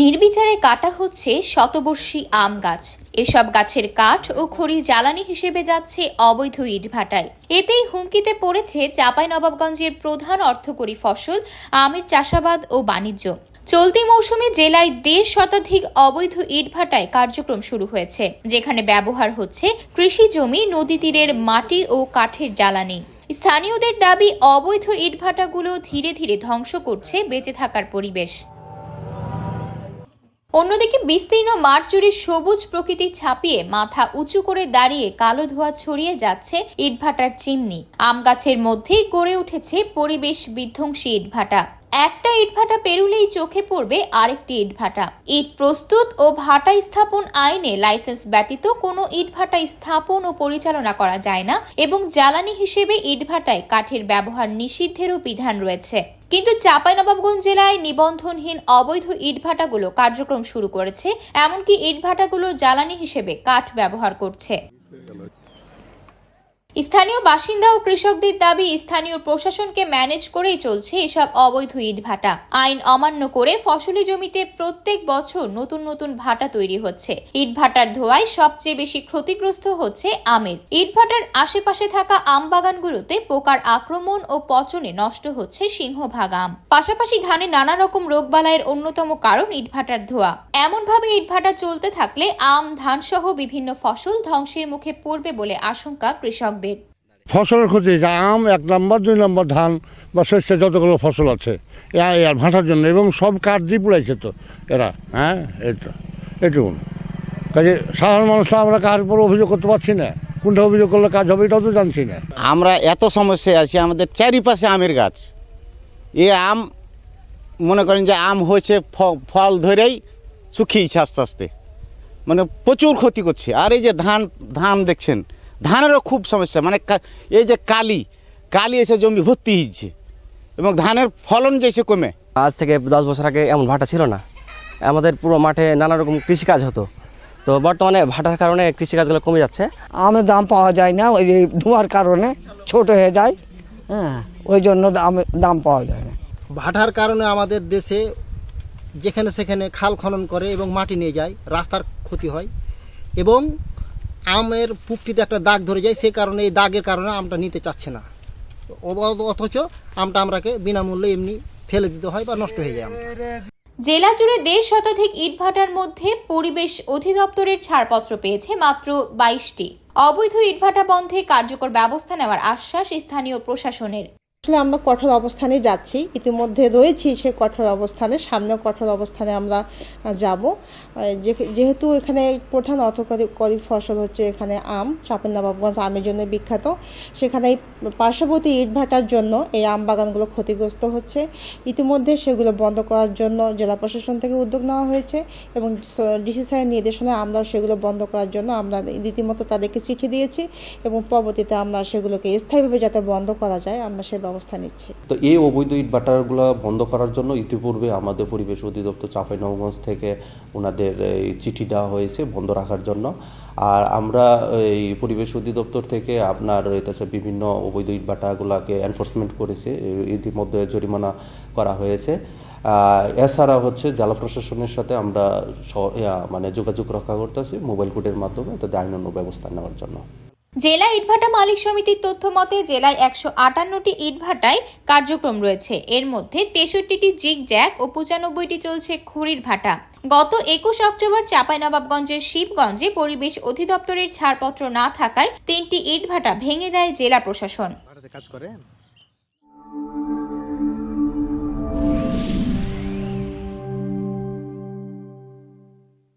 নির্বিচারে কাটা হচ্ছে শতবর্ষী আম গাছ। এসব গাছের কাঠ ও খড়ি জ্বালানি হিসেবে যাচ্ছে অবৈধ ইটভাটায়। এতেই হুমকিতে পড়েছে চাঁপাইনবাবগঞ্জের প্রধান অর্থকরী ফসল আমের চাষাবাদ ও বাণিজ্য। চলতি মৌসুমে জেলায় 1.5 শতাধিক অবৈধ ইটভাটায় কার্যক্রম শুরু হয়েছে, যেখানে ব্যবহার হচ্ছে কৃষি জমি, নদী তীরের মাটি ও কাঠের জ্বালানি। স্থানীয়দের দাবি, অবৈধ ইটভাটাগুলো ধীরে ধীরে ধ্বংস করছে বেঁচে থাকার পরিবেশ। অন্যদিকে বিস্তীর্ণ মাঠ জুড়ে সবুজ প্রকৃতি ছাপিয়ে মাথা উঁচু করে দাঁড়িয়ে কালো ধোঁয়া ছড়িয়ে যাচ্ছে ইটভাটার চিমনি। আম গাছের মধ্যেই গড়ে উঠেছে পরিবেশ বিধ্বংসী ইটভাটা। একটা ইটভাটা পেরুলেই চোখে পড়বে আরেকটি ইটভাটা। ইট প্রস্তুত ও ভাটা স্থাপন আইনে লাইসেন্স ব্যতীত কোনো ইটভাটা স্থাপন ও পরিচালনা করা যায় না এবং জ্বালানি হিসেবে ইটভাটায় কাঠের ব্যবহার নিষিদ্ধেরও বিধান রয়েছে। কিন্তু চাঁপাইনবাবগঞ্জ জেলায় নিবন্ধনহীন অবৈধ ইটভাটাগুলো কার্যক্রম শুরু করেছে, এমনকি ইটভাটাগুলো জ্বালানি হিসেবে কাঠ ব্যবহার করছে। স্থানীয় বাসিন্দা ও কৃষকদের দাবি, স্থানীয় প্রশাসনকে ম্যানেজ করেই চলছে এসব অবৈধ ইটভাটা। আইন অমান্য করে ফসলি জমিতে প্রত্যেক বছর নতুন নতুন ভাটা তৈরি হচ্ছে। ইটভাটার ধোঁয়ায় সবচেয়ে বেশি ক্ষতিগ্রস্ত হচ্ছে আমের। ইটভাটার আশেপাশে থাকা আম বাগানগুলোতে পোকার আক্রমণ ও পচনে নষ্ট হচ্ছে সিংহভাগ আম। পাশাপাশি ধানে নানা রকম রোগবালাইয়ের অন্যতম কারণ ইটভাটার ধোঁয়া। এমনভাবে ইটভাটা চলতে থাকলে আম, ধান সহ বিভিন্ন ফসল ধ্বংসের মুখে পড়বে বলে আশঙ্কা কৃষকদের। ফসলের ক্ষতি, আম 1 নম্বর, 2 নম্বর ধান বা শস্যের যতগুলো ফসল আছে এর ভাটার জন্য, এবং সব কাঠ দিয়ে পুড়াইছে তো এরা। এটুকু কাজে সাধারণ মানুষ আমরা কার উপর অভিযোগ করতে পারছি না। কোনটা অভিযোগ করলে কাজ হবে এটাও তো জানছি না। আমরা এত সমস্যায় আছি, আমাদের চারিপাশে আমের গাছ। এ আম মনে করেন যে আম হয়েছে, ফল ধরেই শুকিয়েছে আস্তে আস্তে, মানে প্রচুর ক্ষতি করছে। আর এই যে ধান দেখছেন, ধানেরও খুব সমস্যা, মানে এই যে কালি এসে জমি ভর্তি হয়েছে এবং ধানের ফলন যেসে কমে। আজ থেকে 10 বছর আগে এমন ভাটা ছিল না। আমাদের পুরো মাঠে নানা রকম কৃষিকাজ হতো, তো বর্তমানে ভাটার কারণে কৃষিকাজগুলো কমে যাচ্ছে। আমের দাম পাওয়া যায় না, ওই ধোঁয়ার কারণে ছোট হয়ে যায়। ওই জন্য দাম পাওয়া যায় না। ভাটার কারণে আমাদের দেশে যেখানে সেখানে খাল খনন করে এবং মাটি নিয়ে যায়, রাস্তার ক্ষতি হয় এবং আমের পুকটিতে একটা দাগ ধরে যায়। সেই কারণে এই দাগের কারণে আমটা নিতে চাচ্ছে না, অথচ আমটা আমরাকে বিনামূল্যে এমনি ফেলে দিতে হয় বা নষ্ট হয়ে যায়। জেলা জুড়ে 1.5 শতাধিক ইটভাটার মধ্যে পরিবেশ অধিদপ্তরের ছাড়পত্র পেয়েছে মাত্র 22টি। অবৈধ ইটভাটা বন্ধে কার্যকর ব্যবস্থা নেওয়ার আশ্বাস স্থানীয় প্রশাসনের। আসলে আমরা কঠোর অবস্থানে যাচ্ছি, ইতিমধ্যে রয়েছি সে কঠোর অবস্থানে, সামনেও কঠোর অবস্থানে আমরা যাব। যেহেতু এখানে প্রধান অর্থকরী ফসল হচ্ছে এখানে আম, চাঁপাইনবাবগঞ্জ আমের জন্য বিখ্যাত, সেখানে পার্শ্ববর্তী ইটভাটার জন্য এই আম বাগানগুলো ক্ষতিগ্রস্ত হচ্ছে। ইতিমধ্যে সেগুলো বন্ধ করার জন্য জেলা প্রশাসন থেকে উদ্যোগ নেওয়া হয়েছে এবং ডিসি স্যারের নির্দেশনায় আমরা সেগুলো বন্ধ করার জন্য আমরা রীতিমতো তাদেরকে চিঠি দিয়েছি এবং পরবর্তীতে আমরা সেগুলোকে স্থায়ীভাবে যাতে বন্ধ করা যায় আমরা সে ব্যবস্থা নিচ্ছি। তো এই অবৈধ ইটভাটাগুলো বন্ধ করার জন্য ইতিপূর্বে আমাদের পরিবেশ অধিদপ্তর চাঁপাইনবাবগঞ্জ থেকে ওনাদের চিঠি দেওয়া হয়েছে বন্ধ রাখার জন্য। আর আমরা এই পরিবেশ অধিদপ্তর থেকে আপনার বিভিন্ন অবৈধ ইটভাটাগুলোকে এনফোর্সমেন্ট করেছে, ইতিমধ্যে জরিমানা করা হয়েছে। এছাড়া জেলা প্রশাসনের সাথে আমরা মানে যোগাযোগ রক্ষা করতেছি মোবাইল কোর্টের মাধ্যমে, তাদের আইনানুগ ব্যবস্থা নেওয়ার জন্য। জেলা ইটভাটা মালিক সমিতির তথ্য মতে জেলায় 158টি ইটভাটায় কার্যক্রম রয়েছে। এর মধ্যে 63টি জিগজ্যাগ ও 95টি চলছে খড়ির ভাটা। গত 21 অক্টোবর চাঁপাইনবাবগঞ্জের শিবগঞ্জে পরিবেশ অধিদপ্তরের ছাড়পত্র না থাকায় 3টি ইটভাটা ভেঙে দেয় জেলা প্রশাসন।